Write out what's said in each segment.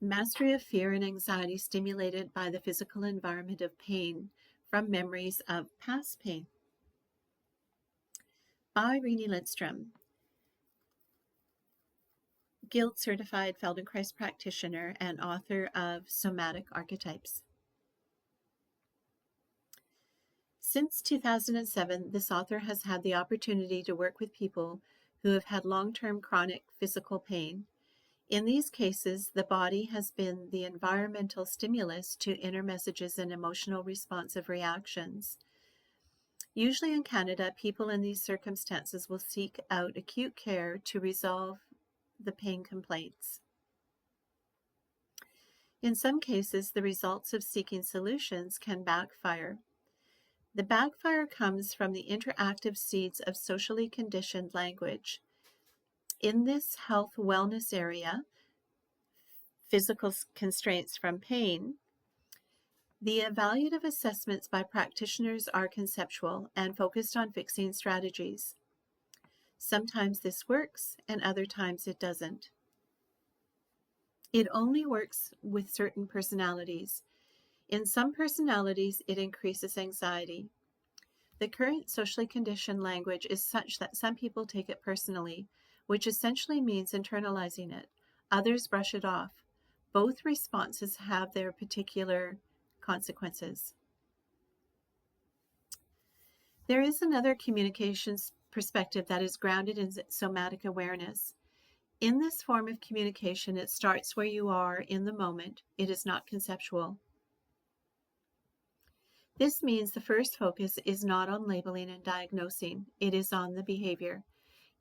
Mastery of fear and anxiety stimulated by the physical environment of pain from memories of past pain. By Renée Lindstrom, Guild certified Feldenkrais practitioner and author of Somatic Archetypes. Since 2007, this author has had the opportunity to work with people who have had long-term chronic physical pain. In these cases, the body has been the environmental stimulus to inner messages and emotional responsive reactions. Usually in Canada, people in these circumstances will seek out acute care to resolve the pain complaints. In some cases, the results of seeking solutions can backfire. The backfire comes from the interactive seeds of socially conditioned language. In this health wellness area, physical constraints from pain, the evaluative assessments by practitioners are conceptual and focused on fixing strategies. Sometimes this works and other times it doesn't. It only works with certain personalities. In some personalities, it increases anxiety. The current socially conditioned language is such that some people take it personally, which essentially means internalizing it. Others brush it off. Both responses have their particular consequences. There is another communications perspective that is grounded in somatic awareness. In this form of communication, it starts where you are in the moment. It is not conceptual. This means the first focus is not on labeling and diagnosing. It is on the behavior.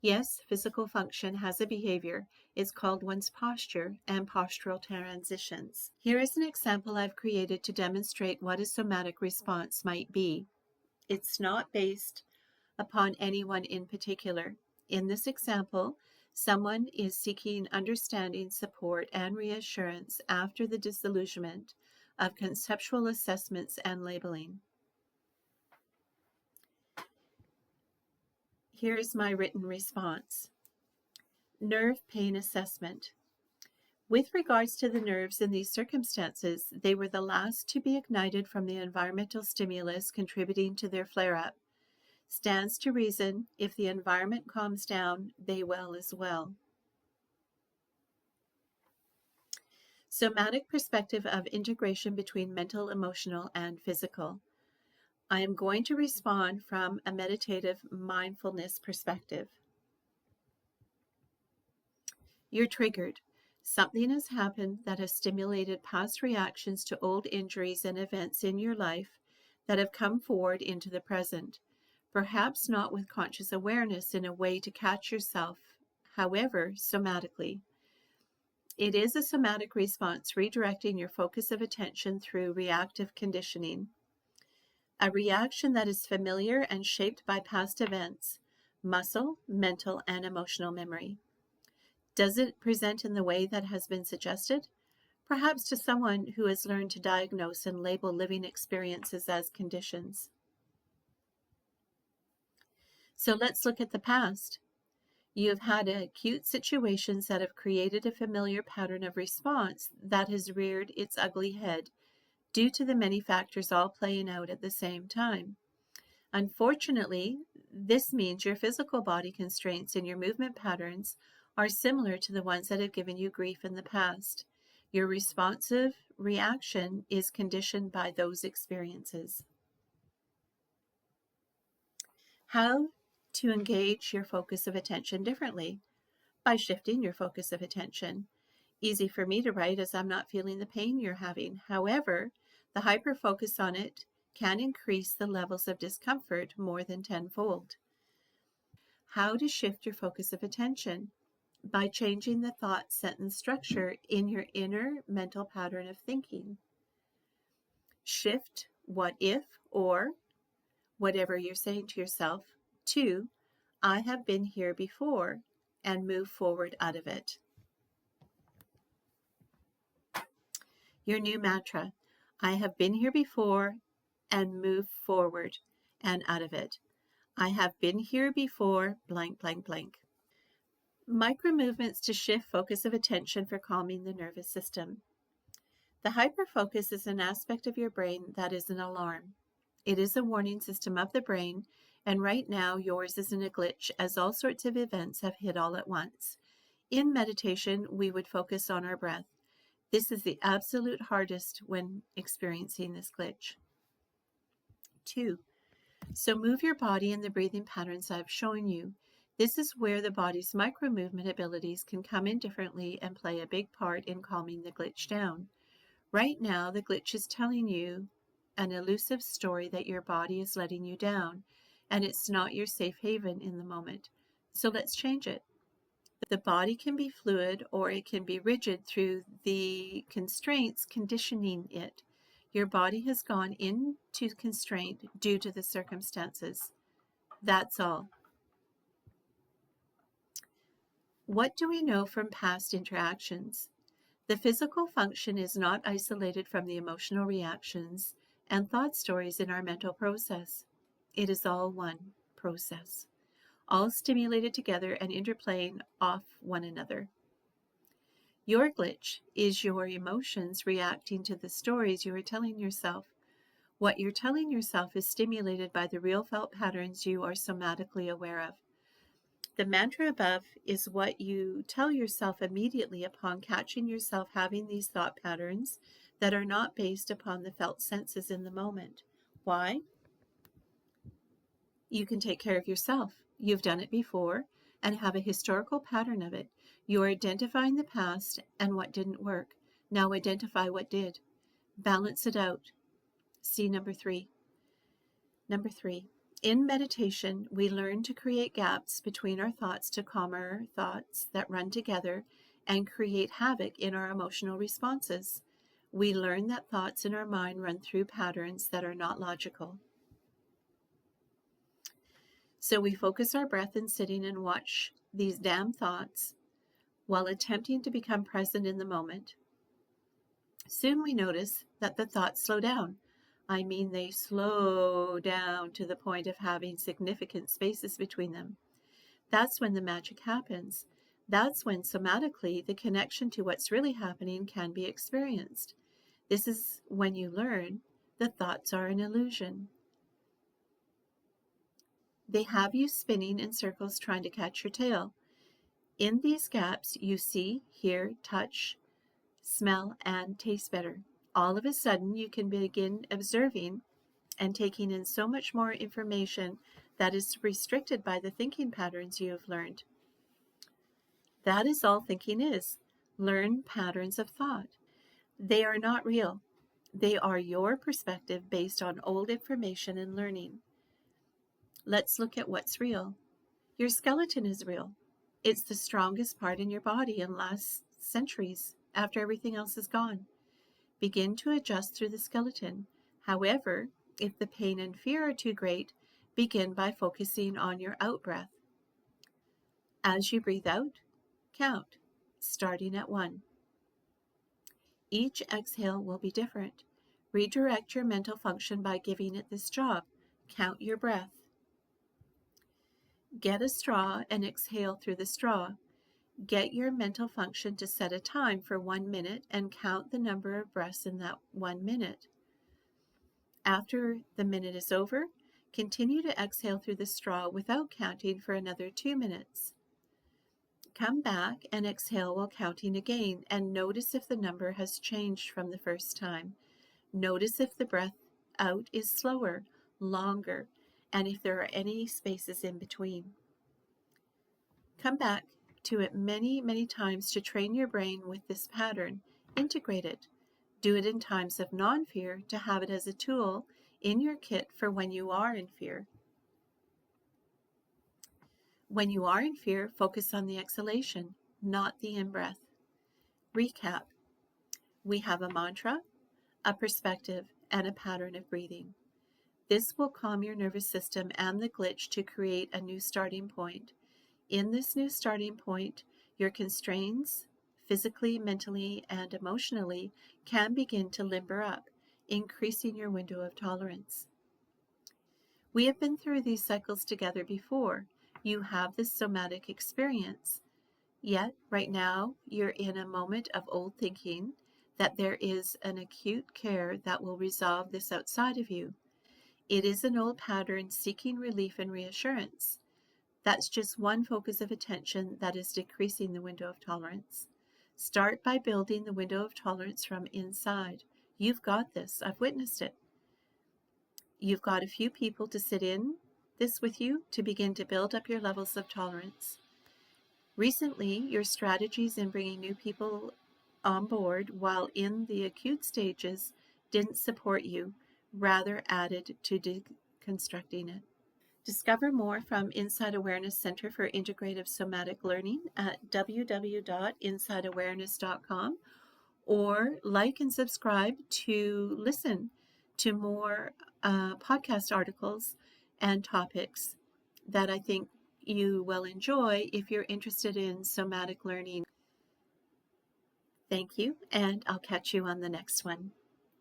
Yes, physical function has a behavior. It's called one's posture and postural transitions. Here is an example I've created to demonstrate what a somatic response might be. It's not based upon anyone in particular. In this example, someone is seeking understanding, support, and reassurance after the disillusionment of conceptual assessments and labeling. Here's my written response. Nerve pain assessment. With regards to the nerves in these circumstances, they were the last to be ignited from the environmental stimulus contributing to their flare-up. Stands to reason, if the environment calms down, they will as well. Somatic perspective of integration between mental, emotional, and physical. I am going to respond from a meditative mindfulness perspective. You're triggered. Something has happened that has stimulated past reactions to old injuries and events in your life that have come forward into the present, perhaps not with conscious awareness in a way to catch yourself, however, somatically. It is a somatic response redirecting your focus of attention through reactive conditioning. A reaction that is familiar and shaped by past events, muscle, mental, and emotional memory. Does it present in the way that has been suggested? Perhaps to someone who has learned to diagnose and label living experiences as conditions. So let's look at the past. You have had acute situations that have created a familiar pattern of response that has reared its ugly head due to the many factors all playing out at the same time. Unfortunately, this means your physical body constraints and your movement patterns are similar to the ones that have given you grief in the past. Your responsive reaction is conditioned by those experiences. How to engage your focus of attention differently? By shifting your focus of attention. Easy for me to write as I'm not feeling the pain you're having. However, the hyper-focus on it can increase the levels of discomfort more than tenfold. How to shift your focus of attention? By changing the thought sentence structure in your inner mental pattern of thinking. Shift what if or whatever you're saying to yourself to I have been here before and move forward out of it. Your new mantra, I have been here before and move forward and out of it. I have been here before blank, blank, blank. Micro movements to shift focus of attention for calming the nervous system. The hyperfocus is an aspect of your brain that is an alarm. It is a warning system of the brain, and right now yours is in a glitch as all sorts of events have hit all at once. In meditation, we would focus on our breath. This is the absolute hardest when experiencing this glitch. 2. So move your body in the breathing patterns I've shown you. This is where the body's micro-movement abilities can come in differently and play a big part in calming the glitch down. Right now, the glitch is telling you an elusive story that your body is letting you down, and it's not your safe haven in the moment. So let's change it. The body can be fluid or it can be rigid through the constraints conditioning it. Your body has gone into constraint due to the circumstances. That's all. What do we know from past interactions? The physical function is not isolated from the emotional reactions and thought stories in our mental process. It is all one process, all stimulated together and interplaying off one another. Your glitch is your emotions reacting to the stories you are telling yourself. What you're telling yourself is stimulated by the real felt patterns you are somatically aware of. The mantra above is what you tell yourself immediately upon catching yourself having these thought patterns that are not based upon the felt senses in the moment. Why? You can take care of yourself. You've done it before and have a historical pattern of it. You're identifying the past and what didn't work. Now identify what did. Balance it out. See number 3. Number 3. In meditation, we learn to create gaps between our thoughts to calm our thoughts that run together and create havoc in our emotional responses. We learn that thoughts in our mind run through patterns that are not logical. So we focus our breath in sitting and watch these damn thoughts while attempting to become present in the moment. Soon we notice that the thoughts slow down. I mean, they slow down to the point of having significant spaces between them. That's when the magic happens. That's when somatically the connection to what's really happening can be experienced. This is when you learn the thoughts are an illusion. They have you spinning in circles trying to catch your tail. In these gaps, you see, hear, touch, smell, and taste better. All of a sudden, you can begin observing and taking in so much more information that is restricted by the thinking patterns you have learned. That is all thinking is. Learn patterns of thought. They are not real. They are your perspective based on old information and learning. Let's look at what's real. Your skeleton is real. It's the strongest part in your body and lasts centuries after everything else is gone. Begin to adjust through the skeleton. However, if the pain and fear are too great, begin by focusing on your out-breath. As you breathe out, count, starting at 1. Each exhale will be different. Redirect your mental function by giving it this job. Count your breath. Get a straw and exhale through the straw. Get your mental function to set a time for 1 minute and count the number of breaths in that 1 minute. After the minute is over, continue to exhale through the straw without counting for another 2 minutes. Come back and exhale while counting again and notice if the number has changed from the first time. Notice if the breath out is slower, longer, and if there are any spaces in between. Come back to it many, many times to train your brain with this pattern. Integrate it. Do it in times of non-fear to have it as a tool in your kit for when you are in fear. When you are in fear, focus on the exhalation, not the in-breath. Recap. We have a mantra, a perspective, and a pattern of breathing. This will calm your nervous system and the glitch to create a new starting point. In this new starting point, your constraints, physically, mentally, and emotionally, can begin to limber up, increasing your window of tolerance. We have been through these cycles together before. You have this somatic experience. Yet, right now, you're in a moment of old thinking that there is an acute care that will resolve this outside of you. It is an old pattern seeking relief and reassurance. That's just one focus of attention that is decreasing the window of tolerance. Start by building the window of tolerance from inside. You've got this. I've witnessed it. You've got a few people to sit in this with you to begin to build up your levels of tolerance. Recently, your strategies in bringing new people on board while in the acute stages didn't support you, rather added to deconstructing it. Discover more from Inside Awareness Center for Integrative Somatic Learning at www.insideawareness.com, or like and subscribe to listen to more podcast articles and topics that I think you will enjoy if you're interested in somatic learning. Thank you, and I'll catch you on the next one.